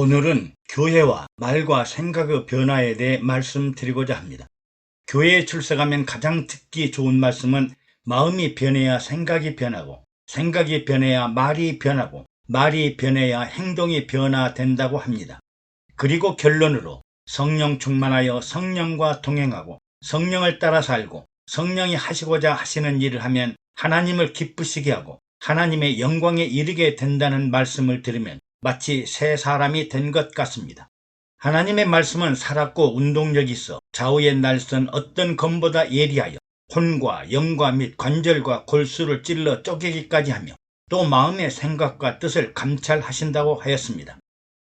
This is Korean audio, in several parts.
오늘은 교회와 말과 생각의 변화에 대해 말씀드리고자 합니다. 교회에 출석하면 가장 듣기 좋은 말씀은 마음이 변해야 생각이 변하고, 생각이 변해야 말이 변하고, 말이 변해야 행동이 변화된다고 합니다. 그리고 결론으로 성령 충만하여 성령과 동행하고 성령을 따라 살고 성령이 하시고자 하시는 일을 하면 하나님을 기쁘시게 하고 하나님의 영광에 이르게 된다는 말씀을 들으면 마치 새 사람이 된 것 같습니다. 하나님의 말씀은 살았고 운동력이 있어 좌우의 날선 어떤 검보다 예리하여 혼과 영과 및 관절과 골수를 찔러 쪼개기까지 하며 또 마음의 생각과 뜻을 감찰하신다고 하였습니다.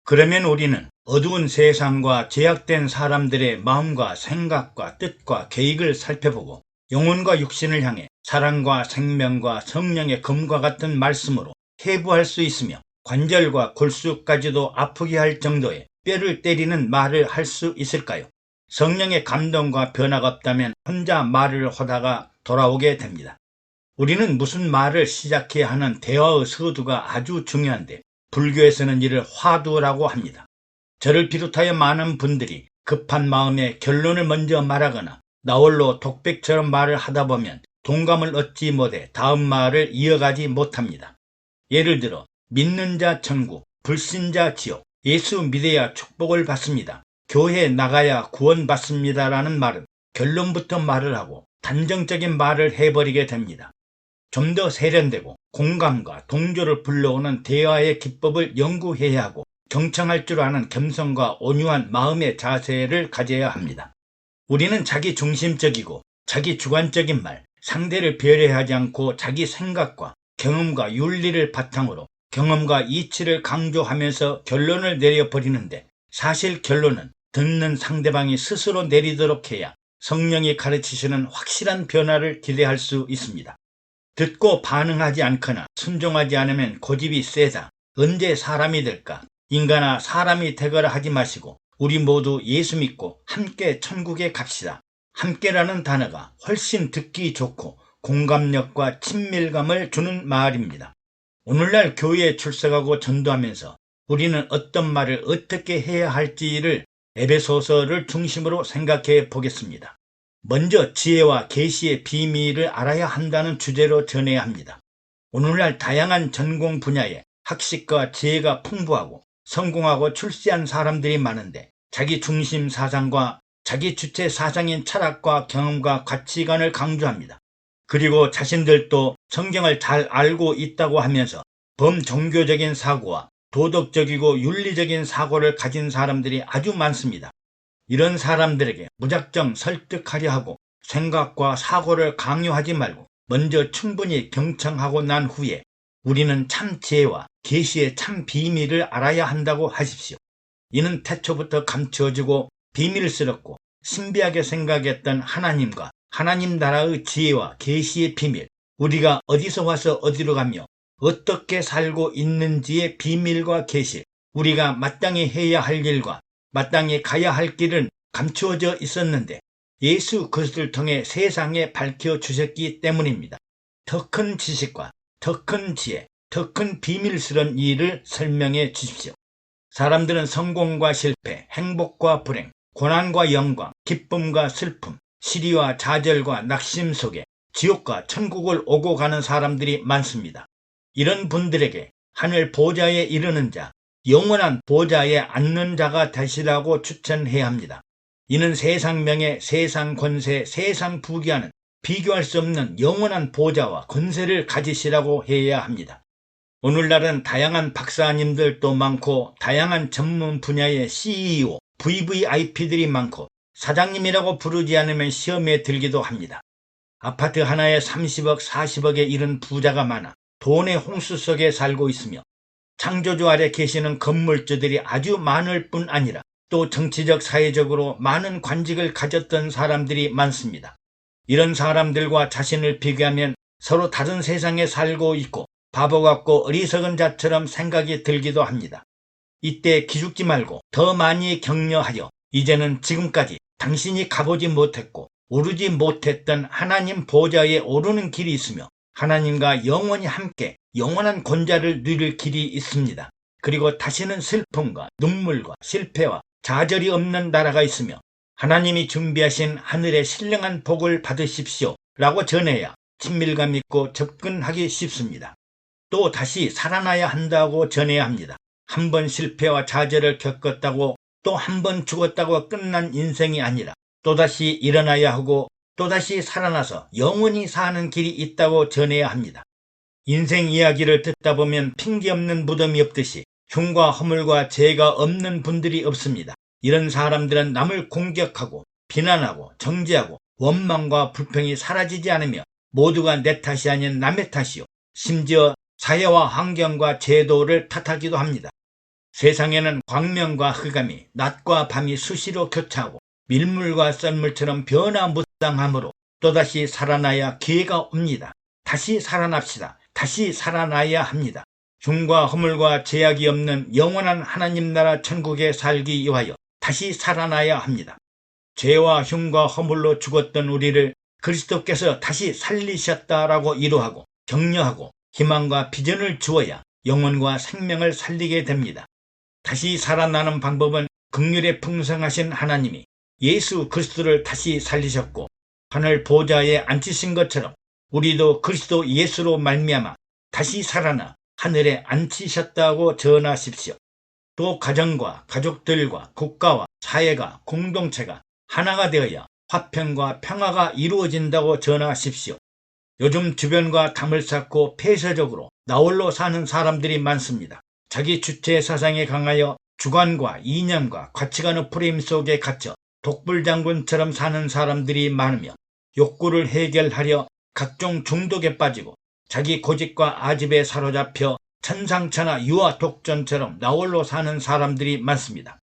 그러면 우리는 어두운 세상과 제약된 사람들의 마음과 생각과 뜻과 계획을 살펴보고 영혼과 육신을 향해 사랑과 생명과 성령의 검과 같은 말씀으로 해부할 수 있으며 관절과 골수까지도 아프게 할 정도의 뼈를 때리는 말을 할 수 있을까요? 성령의 감동과 변화가 없다면 혼자 말을 하다가 돌아오게 됩니다. 우리는 무슨 말을 시작해야 하는 대화의 서두가 아주 중요한데 불교에서는 이를 화두라고 합니다. 저를 비롯하여 많은 분들이 급한 마음에 결론을 먼저 말하거나 나홀로 독백처럼 말을 하다 보면 동감을 얻지 못해 다음 말을 이어가지 못합니다. 예를 들어 믿는 자 천국, 불신자 지옥, 예수 믿어야 축복을 받습니다, 교회에 나가야 구원받습니다 라는 말은 결론부터 말을 하고 단정적인 말을 해버리게 됩니다. 좀 더 세련되고 공감과 동조를 불러오는 대화의 기법을 연구해야 하고 경청할 줄 아는 겸손과 온유한 마음의 자세를 가져야 합니다. 우리는 자기 중심적이고 자기 주관적인 말, 상대를 배려하지 않고 자기 생각과 경험과 윤리를 바탕으로 경험과 이치를 강조하면서 결론을 내려버리는데 사실 결론은 듣는 상대방이 스스로 내리도록 해야 성령이 가르치시는 확실한 변화를 기대할 수 있습니다. 듣고 반응하지 않거나 순종하지 않으면 고집이 세다, 언제 사람이 될까, 인간아 사람이 되거라 하지 마시고 우리 모두 예수 믿고 함께 천국에 갑시다. 함께라는 단어가 훨씬 듣기 좋고 공감력과 친밀감을 주는 말입니다. 오늘날 교회에 출석하고 전도하면서 우리는 어떤 말을 어떻게 해야 할지를 에베소서를 중심으로 생각해 보겠습니다. 먼저 지혜와 계시의 비밀을 알아야 한다는 주제로 전해야 합니다. 오늘날 다양한 전공 분야에 학식과 지혜가 풍부하고 성공하고 출세한 사람들이 많은데 자기 중심 사상과 자기 주체 사상인 철학과 경험과 가치관을 강조합니다. 그리고 자신들도 성경을 잘 알고 있다고 하면서 범종교적인 사고와 도덕적이고 윤리적인 사고를 가진 사람들이 아주 많습니다. 이런 사람들에게 무작정 설득하려 하고 생각과 사고를 강요하지 말고 먼저 충분히 경청하고 난 후에 우리는 참 지혜와 계시의 참 비밀을 알아야 한다고 하십시오. 이는 태초부터 감추어지고 비밀스럽고 신비하게 생각했던 하나님과 하나님 나라의 지혜와 계시의 비밀, 우리가 어디서 와서 어디로 가며 어떻게 살고 있는지의 비밀과 계시, 우리가 마땅히 해야 할 일과 마땅히 가야 할 길은 감추어져 있었는데 예수 그리스도를 통해 세상에 밝혀주셨기 때문입니다. 더 큰 지식과 더 큰 지혜, 더 큰 비밀스러운 일을 설명해 주십시오. 사람들은 성공과 실패, 행복과 불행, 고난과 영광, 기쁨과 슬픔, 시리와 좌절과 낙심 속에 지옥과 천국을 오고 가는 사람들이 많습니다. 이런 분들에게 하늘 보좌에 이르는 자, 영원한 보좌에 앉는 자가 되시라고 추천해야 합니다. 이는 세상 명예, 세상 권세, 세상 부귀하는 비교할 수 없는 영원한 보좌와 권세를 가지시라고 해야 합니다. 오늘날은 다양한 박사님들도 많고 다양한 전문 분야의 CEO, VVIP들이 많고 사장님이라고 부르지 않으면 시험에 들기도 합니다. 아파트 하나에 30억, 40억에 이른 부자가 많아 돈의 홍수 속에 살고 있으며 창조주 아래 계시는 건물주들이 아주 많을 뿐 아니라 또 정치적, 사회적으로 많은 관직을 가졌던 사람들이 많습니다. 이런 사람들과 자신을 비교하면 서로 다른 세상에 살고 있고 바보 같고 어리석은 자처럼 생각이 들기도 합니다. 이때 기죽지 말고 더 많이 격려하여 이제는 지금까지 당신이 가보지 못했고 오르지 못했던 하나님 보좌에 오르는 길이 있으며 하나님과 영원히 함께 영원한 권좌를 누릴 길이 있습니다. 그리고 다시는 슬픔과 눈물과 실패와 좌절이 없는 나라가 있으며 하나님이 준비하신 하늘의 신령한 복을 받으십시오 라고 전해야 친밀감 있고 접근하기 쉽습니다. 또 다시 살아나야 한다고 전해야 합니다. 한 번 실패와 좌절을 겪었다고 또 한 번 죽었다고 끝난 인생이 아니라 또다시 일어나야 하고 또다시 살아나서 영원히 사는 길이 있다고 전해야 합니다. 인생 이야기를 듣다 보면 핑계 없는 무덤이 없듯이 흉과 허물과 죄가 없는 분들이 없습니다. 이런 사람들은 남을 공격하고 비난하고 정죄하고 원망과 불평이 사라지지 않으며 모두가 내 탓이 아닌 남의 탓이요, 심지어 사회와 환경과 제도를 탓하기도 합니다. 세상에는 광명과 흑암이 낮과 밤이 수시로 교차하고 밀물과 썰물처럼 변화무쌍하므로 또다시 살아나야 기회가 옵니다. 다시 살아납시다. 다시 살아나야 합니다. 흉과 허물과 제약이 없는 영원한 하나님 나라 천국에 살기 위하여 다시 살아나야 합니다. 죄와 흉과 허물로 죽었던 우리를 그리스도께서 다시 살리셨다라고 위로하고 격려하고 희망과 비전을 주어야 영혼과 생명을 살리게 됩니다. 다시 살아나는 방법은 긍휼에 풍성하신 하나님이 예수 그리스도를 다시 살리셨고 하늘 보좌에 앉히신 것처럼 우리도 그리스도 예수로 말미암아 다시 살아나 하늘에 앉히셨다고 전하십시오. 또 가정과 가족들과 국가와 사회가 공동체가 하나가 되어야 화평과 평화가 이루어진다고 전하십시오. 요즘 주변과 담을 쌓고 폐쇄적으로 나홀로 사는 사람들이 많습니다. 자기 주체 사상에 강하여 주관과 이념과 가치관의 프레임 속에 갇혀 독불장군처럼 사는 사람들이 많으며 욕구를 해결하려 각종 중독에 빠지고 자기 고집과 아집에 사로잡혀 천상천하 유아 독전처럼 나홀로 사는 사람들이 많습니다.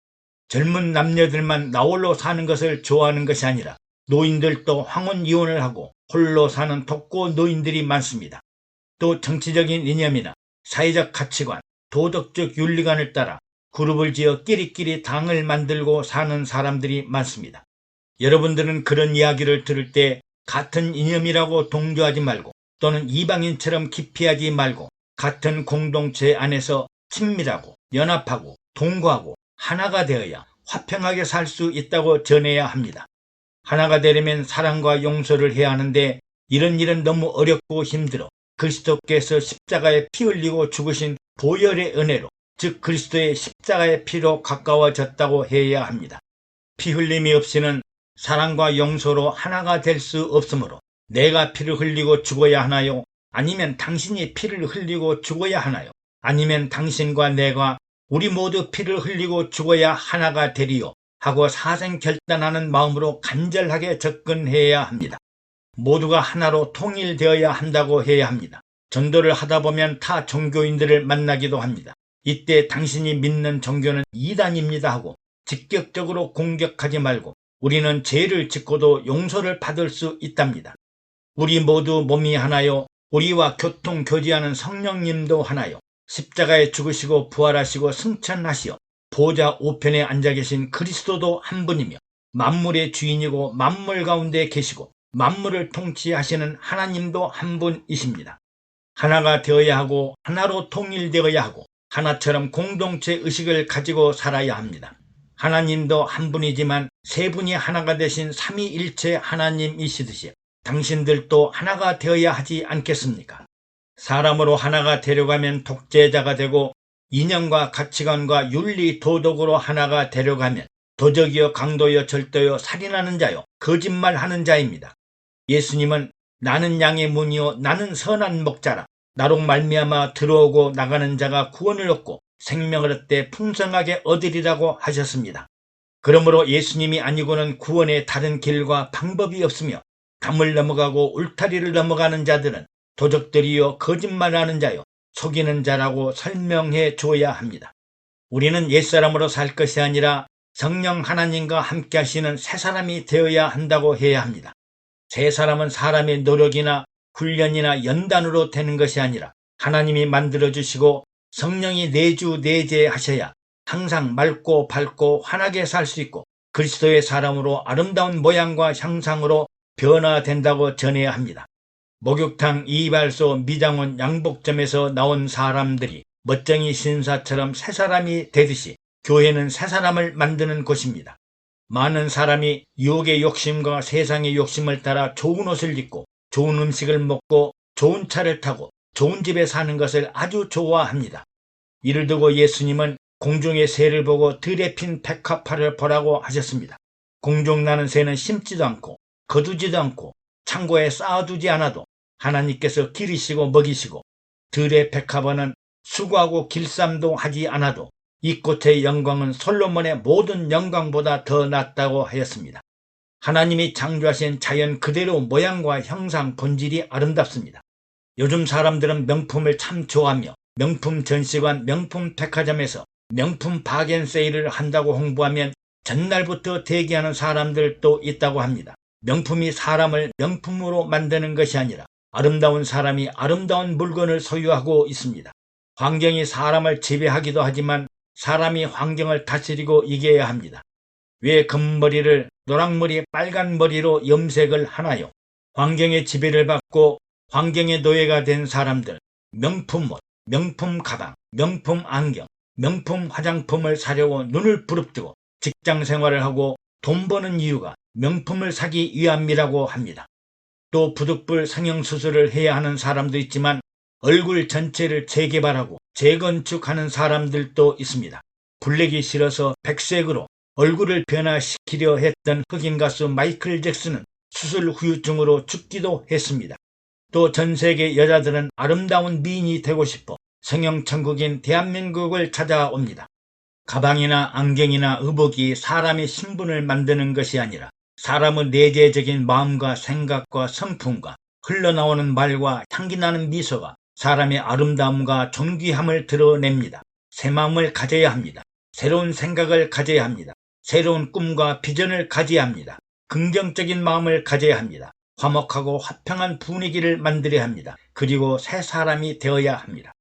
젊은 남녀들만 나홀로 사는 것을 좋아하는 것이 아니라 노인들도 황혼 이혼을 하고 홀로 사는 독고 노인들이 많습니다. 또 정치적인 이념이나 사회적 가치관, 도덕적 윤리관을 따라 그룹을 지어 끼리끼리 당을 만들고 사는 사람들이 많습니다. 여러분들은 그런 이야기를 들을 때 같은 이념이라고 동조하지 말고 또는 이방인처럼 기피하지 말고 같은 공동체 안에서 친밀하고 연합하고 동거하고 하나가 되어야 화평하게 살 수 있다고 전해야 합니다. 하나가 되려면 사랑과 용서를 해야 하는데 이런 일은 너무 어렵고 힘들어 그리스도께서 십자가에 피 흘리고 죽으신 보혈의 은혜로 즉 그리스도의 십자가의 피로 가까워졌다고 해야 합니다. 피 흘림이 없이는 사랑과 용서로 하나가 될 수 없으므로 내가 피를 흘리고 죽어야 하나요? 아니면 당신이 피를 흘리고 죽어야 하나요? 아니면 당신과 내가 우리 모두 피를 흘리고 죽어야 하나가 되리요? 하고 사생 결단하는 마음으로 간절하게 접근해야 합니다. 모두가 하나로 통일되어야 한다고 해야 합니다. 전도를 하다 보면 타 종교인들을 만나기도 합니다. 이때 당신이 믿는 종교는 이단입니다 하고 직격적으로 공격하지 말고 우리는 죄를 짓고도 용서를 받을 수 있답니다. 우리 모두 몸이 하나요. 우리와 교통교제하는 성령님도 하나요. 십자가에 죽으시고 부활하시고 승천하시어 보좌 우편에 앉아 계신 그리스도도 한 분이며 만물의 주인이고 만물 가운데 계시고 만물을 통치하시는 하나님도 한 분이십니다. 하나가 되어야 하고 하나로 통일되어야 하고 하나처럼 공동체 의식을 가지고 살아야 합니다. 하나님도 한 분이지만 세 분이 하나가 되신 삼위일체 하나님이시듯이 당신들도 하나가 되어야 하지 않겠습니까? 사람으로 하나가 되려가면 독재자가 되고 이념과 가치관과 윤리 도덕으로 하나가 되려가면 도적이요 강도요 절도요 살인하는 자요 거짓말하는 자입니다. 예수님은 나는 양의 문이요 나는 선한 목자라 나로 말미암아 들어오고 나가는 자가 구원을 얻고 생명을 얻되 풍성하게 얻으리라고 하셨습니다. 그러므로 예수님이 아니고는 구원의 다른 길과 방법이 없으며 담을 넘어가고 울타리를 넘어가는 자들은 도적들이요 거짓말하는 자요 속이는 자라고 설명해 줘야 합니다. 우리는 옛사람으로 살 것이 아니라 성령 하나님과 함께 하시는 새 사람이 되어야 한다고 해야 합니다. 새 사람은 사람의 노력이나 훈련이나 연단으로 되는 것이 아니라 하나님이 만들어주시고 성령이 내주내재하셔야 항상 맑고 밝고 환하게 살 수 있고 그리스도의 사람으로 아름다운 모양과 형상으로 변화된다고 전해야 합니다. 목욕탕, 이발소, 미장원, 양복점에서 나온 사람들이 멋쟁이 신사처럼 새 사람이 되듯이 교회는 새 사람을 만드는 곳입니다. 많은 사람이 유혹의 욕심과 세상의 욕심을 따라 좋은 옷을 입고 좋은 음식을 먹고 좋은 차를 타고 좋은 집에 사는 것을 아주 좋아합니다. 이를 두고 예수님은 공중의 새를 보고 들에 핀 백합화를 보라고 하셨습니다. 공중 나는 새는 심지도 않고 거두지도 않고 창고에 쌓아두지 않아도 하나님께서 기르시고 먹이시고, 들의 백합화는 수고하고 길쌈도 하지 않아도 이 꽃의 영광은 솔로몬의 모든 영광보다 더 낫다고 하였습니다. 하나님이 창조하신 자연 그대로 모양과 형상 본질이 아름답습니다. 요즘 사람들은 명품을 참 좋아하며 명품 전시관, 명품 백화점에서 명품 바겐세일을 한다고 홍보하면 전날부터 대기하는 사람들도 있다고 합니다. 명품이 사람을 명품으로 만드는 것이 아니라 아름다운 사람이 아름다운 물건을 소유하고 있습니다. 환경이 사람을 지배하기도 하지만 사람이 환경을 다스리고 이겨야 합니다. 왜 금머리를 노랑머리 빨간머리로 염색을 하나요? 환경의 지배를 받고 환경의 노예가 된 사람들, 명품 옷, 명품 가방, 명품 안경, 명품 화장품을 사려고 눈을 부릅뜨고 직장 생활을 하고 돈 버는 이유가 명품을 사기 위함이라고 합니다. 또 부득불 성형수술을 해야 하는 사람도 있지만 얼굴 전체를 재개발하고 재건축하는 사람들도 있습니다. 블랙이 싫어서 백색으로 얼굴을 변화시키려 했던 흑인 가수 마이클 잭슨은 수술 후유증으로 죽기도 했습니다. 또 전 세계 여자들은 아름다운 미인이 되고 싶어 성형천국인 대한민국을 찾아옵니다. 가방이나 안경이나 의복이 사람의 신분을 만드는 것이 아니라 사람의 내재적인 마음과 생각과 성품과 흘러나오는 말과 향기나는 미소가 사람의 아름다움과 존귀함을 드러냅니다. 새 마음을 가져야 합니다. 새로운 생각을 가져야 합니다. 새로운 꿈과 비전을 가져야 합니다. 긍정적인 마음을 가져야 합니다. 화목하고 화평한 분위기를 만들어야 합니다. 그리고 새 사람이 되어야 합니다.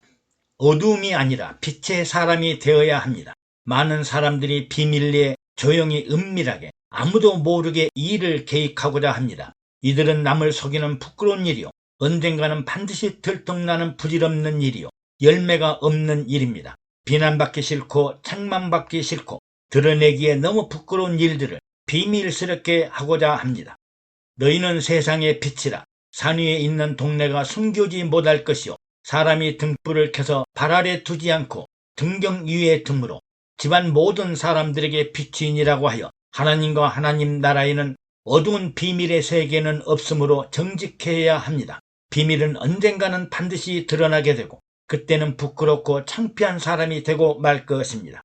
어두움이 아니라 빛의 사람이 되어야 합니다. 많은 사람들이 비밀리에 조용히 은밀하게 아무도 모르게 일을 계획하고자 합니다. 이들은 남을 속이는 부끄러운 일이요, 언젠가는 반드시 들통나는 부질없는 일이요, 열매가 없는 일입니다. 비난받기 싫고 책망받기 싫고 드러내기에 너무 부끄러운 일들을 비밀스럽게 하고자 합니다. 너희는 세상의 빛이라. 산 위에 있는 동네가 숨기지 못할 것이요, 사람이 등불을 켜서 발 아래 두지 않고 등경 위에 둠으로 집안 모든 사람들에게 빛이니라고 하여 하나님과 하나님 나라에는 어두운 비밀의 세계는 없으므로 정직해야 합니다. 비밀은 언젠가는 반드시 드러나게 되고 그때는 부끄럽고 창피한 사람이 되고 말 것입니다.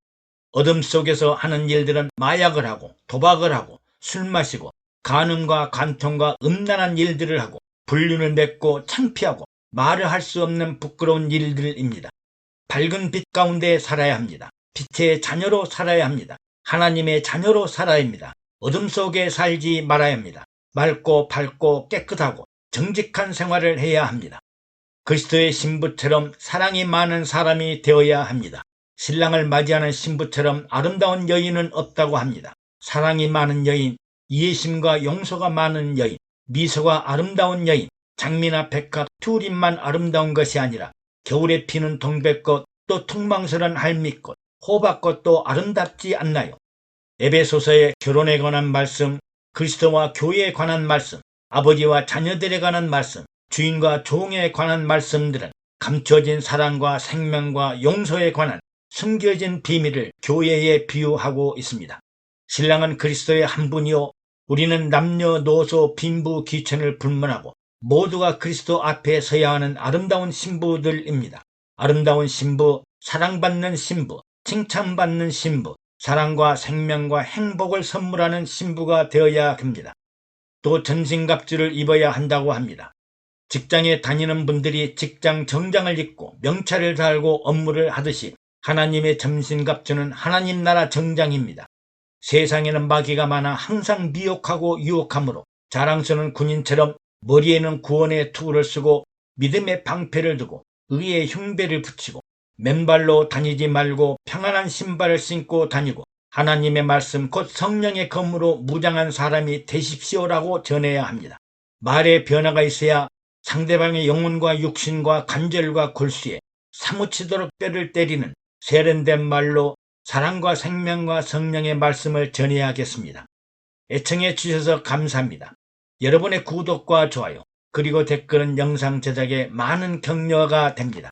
어둠 속에서 하는 일들은 마약을 하고 도박을 하고 술 마시고 간음과 간통과 음란한 일들을 하고 불륜을 맺고 창피하고 말을 할 수 없는 부끄러운 일들입니다. 밝은 빛 가운데 살아야 합니다. 빛의 자녀로 살아야 합니다. 하나님의 자녀로 살아야 합니다. 어둠 속에 살지 말아야 합니다. 맑고 밝고 깨끗하고 정직한 생활을 해야 합니다. 그리스도의 신부처럼 사랑이 많은 사람이 되어야 합니다. 신랑을 맞이하는 신부처럼 아름다운 여인은 없다고 합니다. 사랑이 많은 여인, 이해심과 용서가 많은 여인, 미소가 아름다운 여인, 장미나 백합, 튤립만 아름다운 것이 아니라 겨울에 피는 동백꽃, 또 퉁망스런 할미꽃, 호박꽃도 아름답지 않나요? 에베소서의 결혼에 관한 말씀, 그리스도와 교회에 관한 말씀, 아버지와 자녀들에 관한 말씀, 주인과 종에 관한 말씀들은 감춰진 사랑과 생명과 용서에 관한 숨겨진 비밀을 교회에 비유하고 있습니다. 신랑은 그리스도의 한 분이요, 우리는 남녀노소 빈부 귀천을 불문하고 모두가 그리스도 앞에 서야 하는 아름다운 신부들입니다. 아름다운 신부, 사랑받는 신부, 칭찬받는 신부, 사랑과 생명과 행복을 선물하는 신부가 되어야 합니다. 또 전신갑주를 입어야 한다고 합니다. 직장에 다니는 분들이 직장 정장을 입고 명찰을 달고 업무를 하듯이 하나님의 전신갑주는 하나님 나라 정장입니다. 세상에는 마귀가 많아 항상 미혹하고 유혹하므로 자랑스러운 군인처럼 머리에는 구원의 투구를 쓰고 믿음의 방패를 두고 의의 흉배를 붙이고 맨발로 다니지 말고 평안한 신발을 신고 다니고 하나님의 말씀 곧 성령의 검으로 무장한 사람이 되십시오라고 전해야 합니다. 말에 변화가 있어야 상대방의 영혼과 육신과 관절과 골수에 사무치도록 뼈를 때리는 세련된 말로 사랑과 생명과 성령의 말씀을 전해야겠습니다. 애청해 주셔서 감사합니다. 여러분의 구독과 좋아요 그리고 댓글은 영상 제작에 많은 격려가 됩니다.